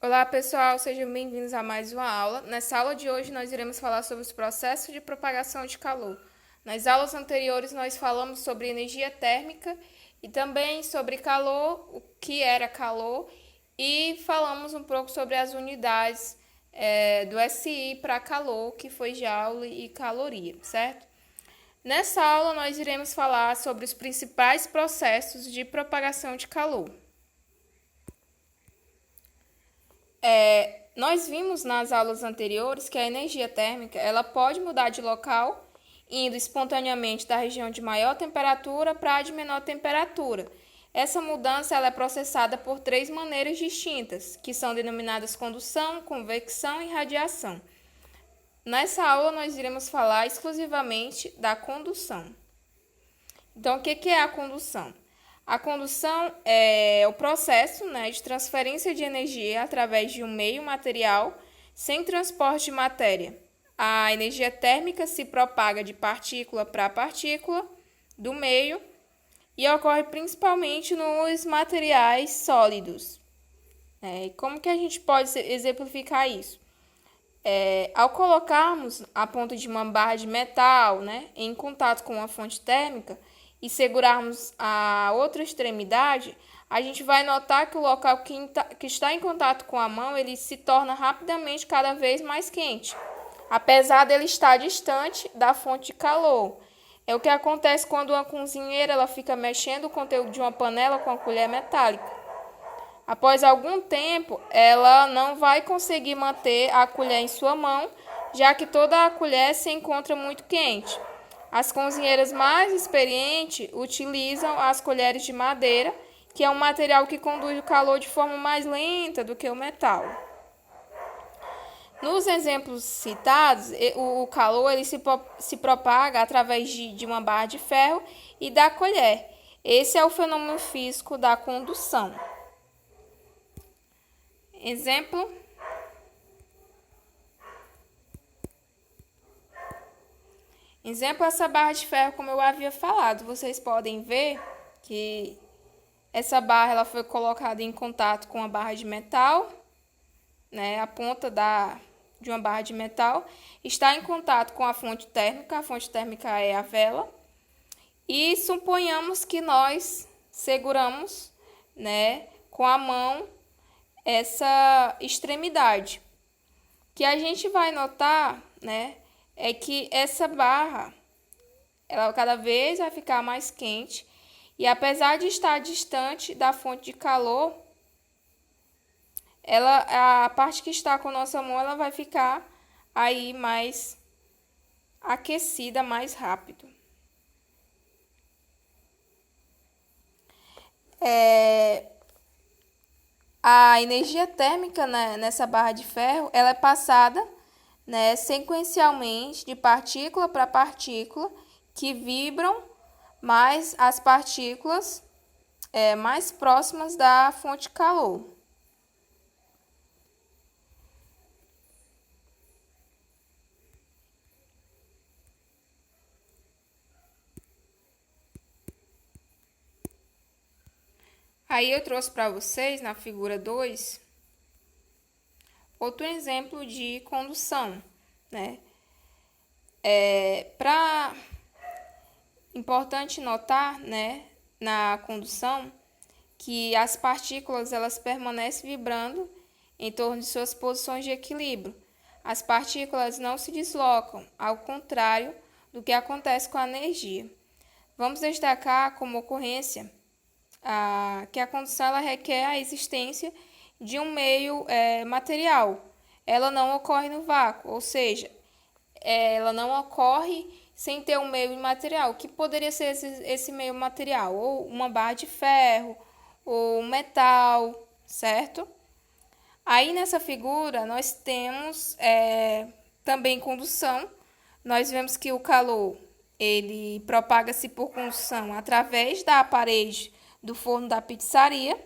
Olá pessoal, sejam bem-vindos a mais uma aula. Nessa aula de hoje nós iremos falar sobre os processos de propagação de calor. Nas aulas anteriores nós falamos sobre energia térmica e também sobre calor, o que era calor, e falamos um pouco sobre as unidades do SI para calor, que foi joule e caloria, certo? Nessa aula nós iremos falar sobre os principais processos de propagação de calor. Nós vimos nas aulas anteriores que a energia térmica ela pode mudar de local, indo espontaneamente da região de maior temperatura para a de menor temperatura. Essa mudança ela é processada por três maneiras distintas, que são denominadas condução, convecção e radiação. Nessa aula nós iremos falar exclusivamente da condução. Então, o que é a condução? A condução é o processo, de transferência de energia através de um meio material sem transporte de matéria. A energia térmica se propaga de partícula para partícula do meio e ocorre principalmente nos materiais sólidos. Como que a gente pode exemplificar isso? Ao colocarmos a ponta de uma barra de metal, em contato com uma fonte térmica, e segurarmos a outra extremidade, a gente vai notar que o local que está em contato com a mão, ele se torna rapidamente cada vez mais quente, apesar dele estar distante da fonte de calor. É o que acontece quando uma cozinheira ela fica mexendo o conteúdo de uma panela com a colher metálica. Após algum tempo, ela não vai conseguir manter a colher em sua mão, já que toda a colher se encontra muito quente. As cozinheiras mais experientes utilizam as colheres de madeira, que é um material que conduz o calor de forma mais lenta do que o metal. Nos exemplos citados, o calor ele se propaga através de uma barra de ferro e da colher. Esse é o fenômeno físico da condução. Exemplo. Essa barra de ferro, como eu havia falado, vocês podem ver que essa barra ela foi colocada em contato com a barra de metal, a ponta de uma barra de metal está em contato com a fonte térmica é a vela, e suponhamos que nós seguramos, com a mão essa extremidade. O que a gente vai notar, é que essa barra, ela cada vez vai ficar mais quente e apesar de estar distante da fonte de calor, a parte que está com a nossa mão, ela vai ficar aí mais aquecida mais rápido. A energia térmica nessa barra de ferro, ela é passada sequencialmente de partícula para partícula que vibram mais as partículas mais próximas da fonte de calor. Aí eu trouxe para vocês, na figura 2, outro exemplo de condução, Importante notar, na condução, que as partículas elas permanecem vibrando em torno de suas posições de equilíbrio. As partículas não se deslocam, ao contrário do que acontece com a energia. Vamos destacar como ocorrência que a condução ela requer a existência de um meio material. Ela não ocorre no vácuo, ou seja, ela não ocorre sem ter um meio material. O que poderia ser esse meio material? Ou uma barra de ferro, ou metal, certo? Aí nessa figura nós temos também condução. Nós vemos que o calor ele propaga-se por condução através da parede do forno da pizzaria,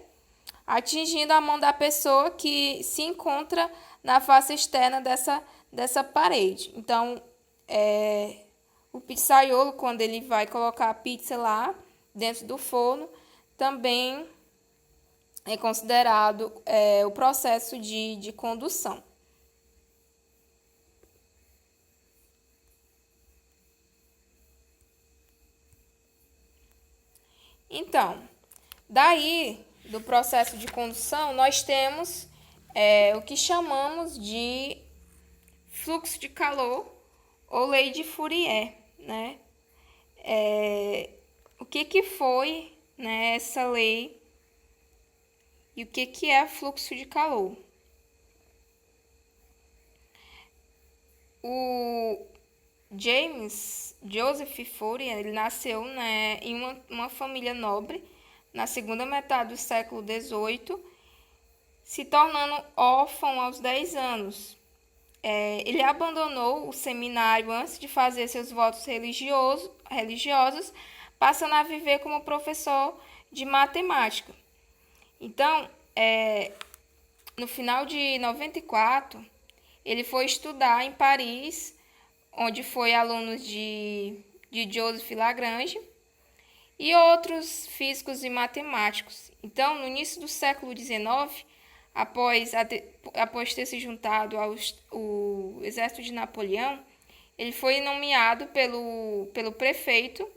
atingindo a mão da pessoa que se encontra na face externa dessa parede. Então, o pizzaiolo, quando ele vai colocar a pizza lá dentro do forno, também é considerado o processo de condução. Então, daí do processo de condução, nós temos o que chamamos de fluxo de calor ou lei de Fourier, né? O que foi, né, essa lei e o que é fluxo de calor? O Joseph Fourier, ele nasceu, né, em uma família nobre na segunda metade do século XVIII, se tornando órfão aos 10 anos. Ele abandonou o seminário antes de fazer seus votos religiosos, passando a viver como professor de matemática. Então, no final de 94, ele foi estudar em Paris, onde foi aluno de Joseph Lagrange e outros físicos e matemáticos. Então, no início do século XIX, após ter se juntado ao exército de Napoleão, ele foi nomeado pelo prefeito,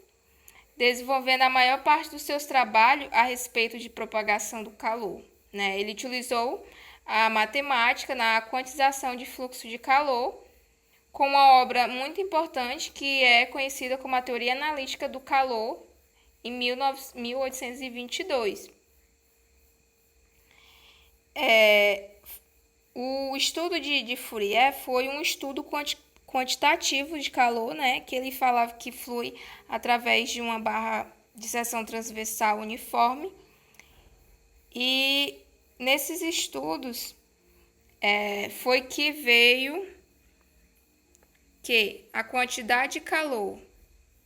desenvolvendo a maior parte dos seus trabalhos a respeito de propagação do calor, né? Ele utilizou a matemática na quantização de fluxo de calor, com uma obra muito importante que é conhecida como a Teoria Analítica do Calor, em 1822. O estudo de Fourier foi um estudo quantitativo de calor, né, que ele falava que flui através de uma barra de seção transversal uniforme. E nesses estudos foi que veio que a quantidade de calor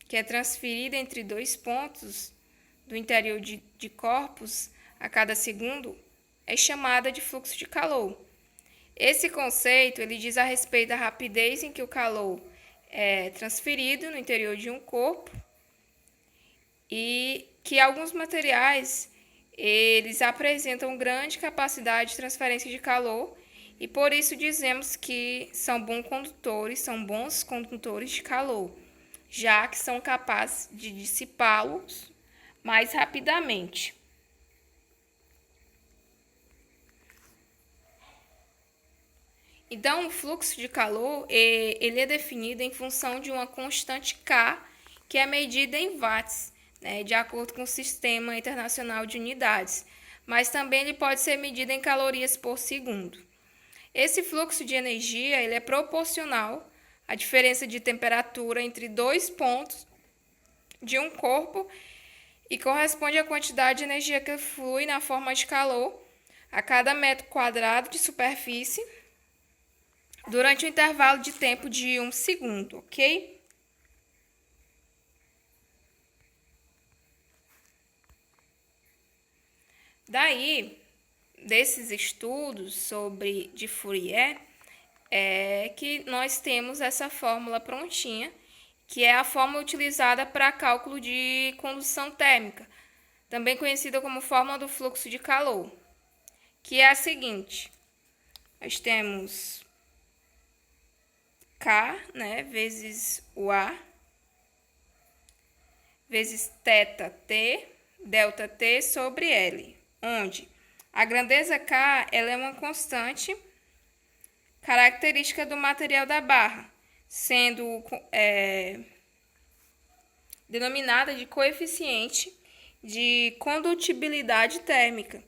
que é transferida entre dois pontos do interior de corpos a cada segundo é chamada de fluxo de calor. Esse conceito ele diz a respeito da rapidez em que o calor é transferido no interior de um corpo e que alguns materiais eles apresentam grande capacidade de transferência de calor e por isso dizemos que são bons condutores de calor, já que são capazes de dissipá-los mais rapidamente. Então, o fluxo de calor ele é definido em função de uma constante K, que é medida em watts, né, de acordo com o Sistema Internacional de Unidades, mas também ele pode ser medido em calorias por segundo. Esse fluxo de energia ele é proporcional à diferença de temperatura entre dois pontos de um corpo e corresponde à quantidade de energia que flui na forma de calor a cada metro quadrado de superfície durante um intervalo de tempo de 1 segundo, ok? Daí, desses estudos de Fourier, que nós temos essa fórmula prontinha, que é a fórmula utilizada para cálculo de condução térmica, também conhecida como fórmula do fluxo de calor, que é a seguinte: nós temos K, né, vezes o A, vezes θT, ΔT sobre L, onde a grandeza K ela é uma constante característica do material da barra, sendo denominada de coeficiente de condutibilidade térmica.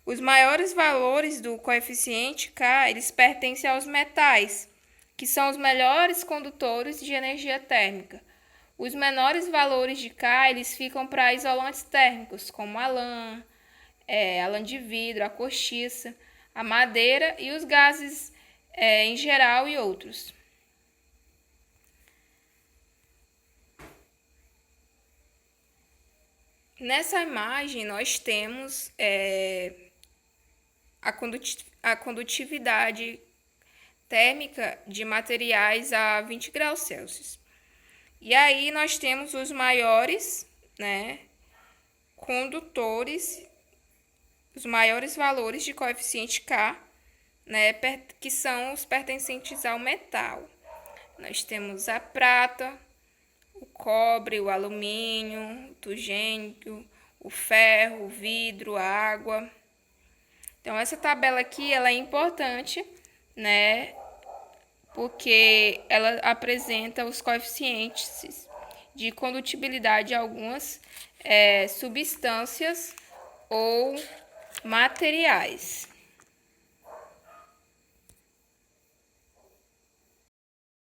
Os maiores valores do coeficiente K eles pertencem aos metais, que são os melhores condutores de energia térmica. Os menores valores de K eles ficam para isolantes térmicos, como a lã, a lã de vidro, a cortiça, a madeira e os gases em geral e outros. Nessa imagem nós temos a condutividade térmica de materiais a 20 graus Celsius. E aí nós temos os maiores, né, condutores os maiores valores de coeficiente K, né, que são os pertencentes ao metal. Nós temos a prata, o cobre, o alumínio, o tungstênio, o ferro, o vidro, a água. Então, essa tabela aqui ela é importante, né, porque ela apresenta os coeficientes de condutibilidade de algumas substâncias ou materiais.